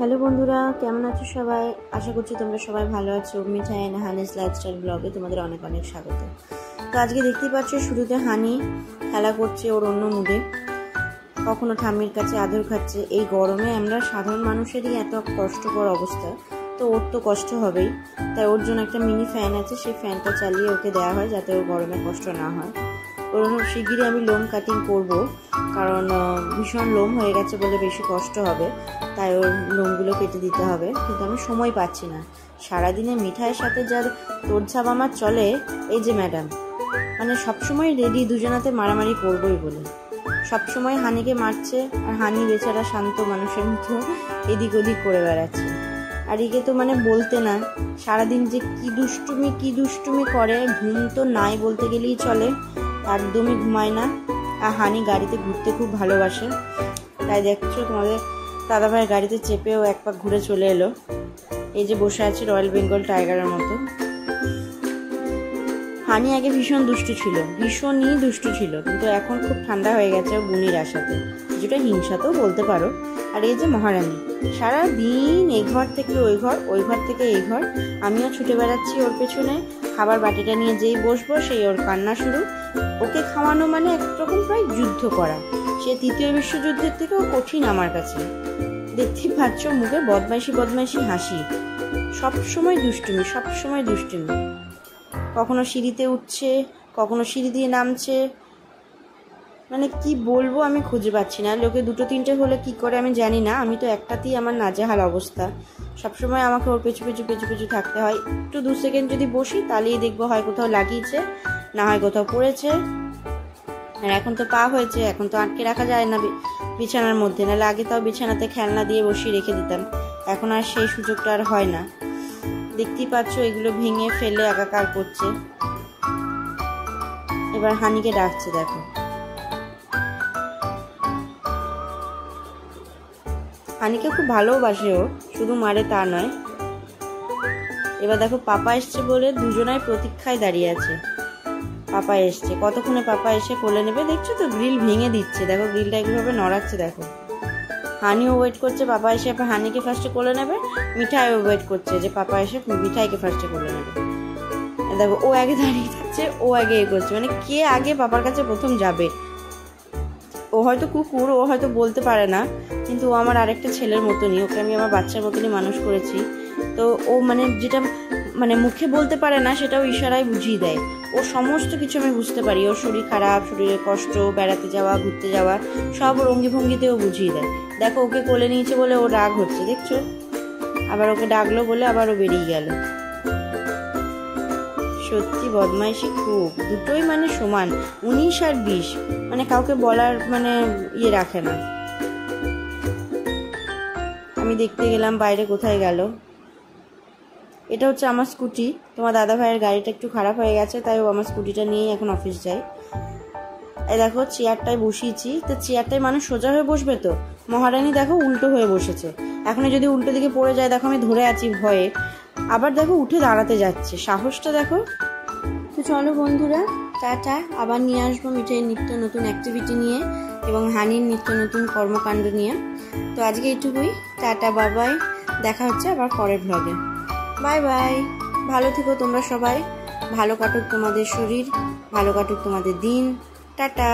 Hello বন্ধুরা, কেমন আছো সবাই? আশা করছি তোমরা সবাই ভালো আছো। মিঠাই অ্যান্ড হানিস লাইফস্টাইল ব্লগে তোমাদের অনেক অনেক স্বাগত। তো আজকে দেখতেই পাচ্ছ শুরুতে হানি খেলা করছে ওর অন্য মুডে, কখনো ঠাম্মির কাছে আদর খাচ্ছে। এই গরমে আমরা সাধারণ মানুষেরই এত কষ্টকর অবস্থা, তো ওর তো কষ্ট হবেই। তাই ওর জন্য একটা মিনি ফ্যান আছে, সেই ফ্যানটা চালিয়ে ওকে দেওয়া হয় যাতে ওর গরমে কষ্ট না হয়। ওর শিগগিরই আমি লোম কাটিং করব, কারণ ভীষণ লোম হয়ে গেছে বলে বেশি কষ্ট হবে, তাই ওর লোমগুলো কেটে দিতে হবে। কিন্তু আমি সময় পাচ্ছি না। সারাদিনে মিঠাইয়ের সাথে যার তোড়ঝাপ আমার চলে, এই যে ম্যাডাম মানে সবসময় রেডি দুজনাতে মারামারি করবই বলে সবসময় হানিকে মারছে, আর হানি বেচারা শান্ত মানুষের মতো এদিক ওদিক করে বেড়াচ্ছে। আর একে তো মানে বলতে না, সারাদিন যে কি দুষ্টুমি করে, ঘুম তো নাই বলতে গেলেই চলে, একদমই ঘুমায় না। আর হানি গাড়িতে ঘুরতে খুব ভালোবাসে, তাই দেখছো তোমাদের দাদাভাইয়ের গাড়িতে চেপেও এক পাক ঘুরে চলে এলো। এই যে বসে আছে রয়্যাল বেঙ্গল টাইগারের মতো। হানি আগে ভীষণ দুষ্টু ছিল, ভীষণই দুষ্টু ছিল, কিন্তু এখন খুব ঠান্ডা হয়ে গেছে বুনির আশাতে, যেটা হিংসাতেও বলতে পারো। আর এই যে মহারানী সারা দিন এই ঘর থেকে ওই ঘর, ওই ঘর থেকে এই ঘর, আমিও ছুটে বেড়াচ্ছি ওর পেছনে। খাবার বাটিটা নিয়ে যেই বসবো সেই ওর কান্না শুরু। ওকে খাওয়ানো মানে একরকম প্রায় যুদ্ধ করা, সে তৃতীয় বিশ্বযুদ্ধের থেকেও কঠিন আমার কাছে। দেখতেই পাচ্ছ মুখে বদমাইশি হাসি, সবসময় দুষ্টুমি। কখনো সিঁড়িতে উঠছে, কখনো সিঁড়ি দিয়ে নামছে, মানে কি বলবো আমি খুঁজে পাচ্ছি না। লোকে দুটো তিনটে হলে কি করে আমি জানি না, আমি তো একটাতেই আমার নাজেহাল অবস্থা। সবসময় আমাকে ওর পেছু থাকতে হয়। একটু 2 সেকেন্ড যদি বসি তাহলেই দেখবো হয় কোথাও লাগিয়েছে, না হয় কোথাও পড়েছে। আর এখন তো পা হয়েছে, এখন তো আটকে রাখা যায় না বিছানার মধ্যে, নাহলে আগে তাও বিছানাতে খেলনা দিয়ে বসিয়ে রেখে দিতাম, এখন আর সেই সুযোগটা আর হয় না। দেখতেই পাচ্ছ এগুলো ভেঙে ফেলে একাকার করছে। এবার হানিকে ডাকছে, দেখো হানিকে খুব ভালোবাসে ও, শুধু মারে তা নয়। এবার দেখো পাপা এসছে বলে দুজনাই প্রতীক্ষায় দাঁড়িয়ে আছে। পাপা এসছে, কতক্ষণে পাপা এসে কোলে নেবে। দেখছো তো গ্রিল ভেঙে দিচ্ছে, দেখো গ্রিলটা কিভাবে নড়াচ্ছে। দেখো হানিও ওয়েট করছে পাপা এসে হানিকে ফার্স্টে কোলে নেবে, মিঠাইও ওয়েট করছে যে পাপা এসে মিঠাইকে ফার্স্টে কোলে নেবে। দেখো ও আগে দাঁড়িয়ে থাকছে, ও আগে করছে, মানে কে আগে পাপার কাছে প্রথম যাবে। ও হয়তো কুকুর, ও হয়তো বলতে পারে না, কিন্তু ও আমার আরেকটা ছেলের মতনই, ওকে আমি আমার বাচ্চার মতনই মানুষ করেছি। তো ও মানে যেটা মানে মুখে বলতে পারে না সেটাও ইশারায় বুঝিয়ে দেয়। ও সমস্ত কিছু আমি বুঝতে পারি, ওর শরীর খারাপ, শরীরের কষ্ট, বেড়াতে যাওয়া, ঘুরতে যাওয়া, সব ওর অঙ্গি ভঙ্গিতেও বুঝিয়ে দেয়। দেখো ওকে কোলে নিয়েছে বলে ও রাগ হচ্ছে, দেখছো, আবার ওকে ডাকলো বলে আবার ও বেরিয়ে গেল। সত্যি বদমাইশি খুব, দুটোই মানে সমান, 19 আর 20, মানে কাউকে বলার মানে ইয়ে রাখে না। আমি দেখতে গেলাম বাইরে কোথায় গেল। এটা হচ্ছে আমার স্কুটি, তোমার দাদা ভাইয়ের গাড়িটা একটু খারাপ হয়ে গেছে, তাই ও আমার স্কুটিটা নিয়েই এখন অফিস যায়। এই দেখো চেয়ারটায় বসিয়েছি, তো চেয়ারটায় মানুষ সোজা হয়ে বসবে, তো মহারানী দেখো উল্টো হয়ে বসেছে। এখন যদি উল্টো দিকে পড়ে যায়, দেখো আমি ধরে আছি ভয়ে, আবার দেখো উঠে দাঁড়াতে যাচ্ছে, সাহসটা দেখো। তো চলো বন্ধুরা, টাটা, আবার নিয়ে আসবো মিঠাইয়ের নিত্য নতুন অ্যাক্টিভিটি নিয়ে এবং হানির নিত্য নতুন কর্মকাণ্ড নিয়ে। তো আজকে এইটুকুই, টাটা, বাবাই, দেখা হচ্ছে আবার পরের ব্লগে। বাই বাই, ভালো থেকো তোমরা সবাই, ভালো কাটুক তোমাদের শরীর, ভালো কাটুক তোমাদের দিন, টাটা।